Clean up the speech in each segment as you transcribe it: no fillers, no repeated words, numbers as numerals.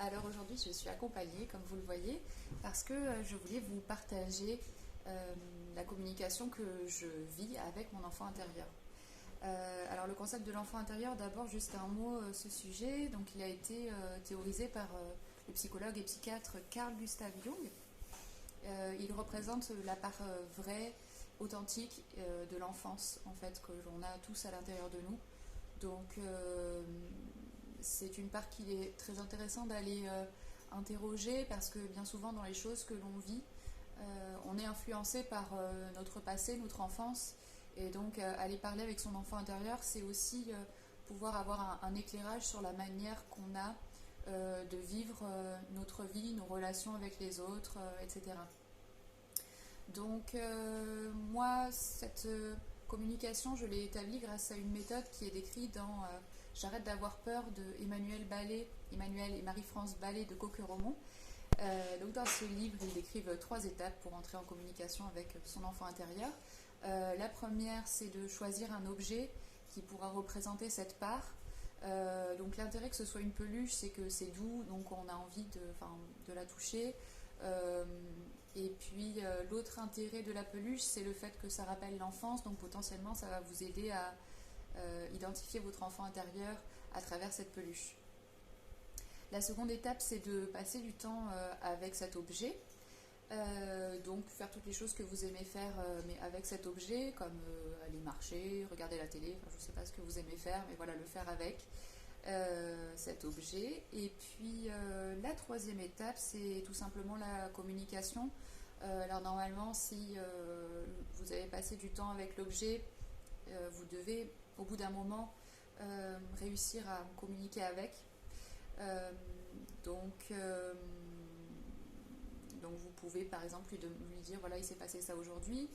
Alors aujourd'hui, je suis accompagnée, comme vous le voyez, parce que je voulais vous partager la communication que je vis avec mon enfant intérieur. Alors le concept de l'enfant intérieur, d'abord juste un mot ce sujet. Donc il a été théorisé par le psychologue et psychiatre Carl Gustav Jung. Il représente la part vraie, authentique de l'enfance en fait que l'on a tous à l'intérieur de nous. Donc c'est une part qu'il est très intéressant d'aller interroger parce que bien souvent dans les choses que l'on vit, on est influencé par notre passé, notre enfance. Et donc aller parler avec son enfant intérieur, c'est aussi pouvoir avoir un éclairage sur la manière qu'on a de vivre notre vie, nos relations avec les autres, etc. Donc moi, cette communication, je l'ai établie grâce à une méthode qui est décrite dans J'arrête d'avoir peur de Emmanuel et Marie-France Ballet de Coqueromont. Donc dans ce livre, ils décrivent 3 étapes pour entrer en communication avec son enfant intérieur. La première, c'est de choisir un objet qui pourra représenter cette part. Donc l'intérêt que ce soit une peluche, c'est que c'est doux, donc on a envie de la toucher. Et puis l'autre intérêt de la peluche, c'est le fait que ça rappelle l'enfance, donc potentiellement ça va vous aider à identifier votre enfant intérieur à travers cette peluche. La seconde étape, c'est de passer du temps avec cet objet. Donc faire toutes les choses que vous aimez faire mais avec cet objet, comme aller marcher, regarder la télé, je ne sais pas ce que vous aimez faire, mais voilà, le faire avec cet objet. Et puis la troisième étape, c'est tout simplement la communication. Alors normalement, si vous avez passé du temps avec l'objet, vous devez au bout d'un moment réussir à communiquer avec. Euh, donc, euh, donc vous pouvez par exemple lui dire voilà, il s'est passé ça aujourd'hui,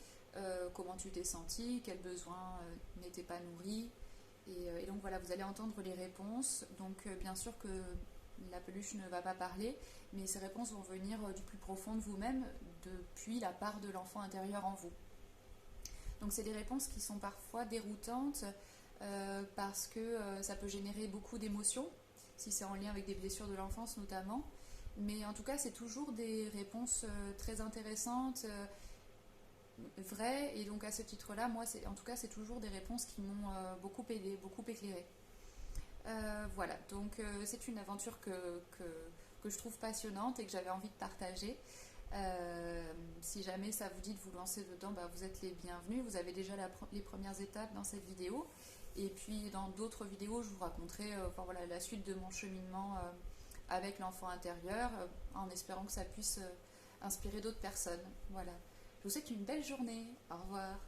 comment tu t'es senti, quels besoins n'étaient pas nourris. Et donc voilà, vous allez entendre les réponses. Donc bien sûr que la peluche ne va pas parler, mais ces réponses vont venir du plus profond de vous-même, depuis la part de l'enfant intérieur en vous. Donc c'est des réponses qui sont parfois déroutantes parce que ça peut générer beaucoup d'émotions, si c'est en lien avec des blessures de l'enfance notamment. Mais en tout cas, c'est toujours des réponses très intéressantes, vraies. Et donc à ce titre-là, moi, en tout cas, c'est toujours des réponses qui m'ont beaucoup aidé, beaucoup éclairé. Voilà, donc c'est une aventure que je trouve passionnante et que j'avais envie de partager. Si jamais ça vous dit de vous lancer dedans, bah, vous êtes les bienvenus. Vous avez déjà les premières étapes dans cette vidéo. Et puis dans d'autres vidéos, je vous raconterai voilà, la suite de mon cheminement avec l'enfant intérieur, en espérant que ça puisse inspirer d'autres personnes. Voilà. Je vous souhaite une belle journée. Au revoir.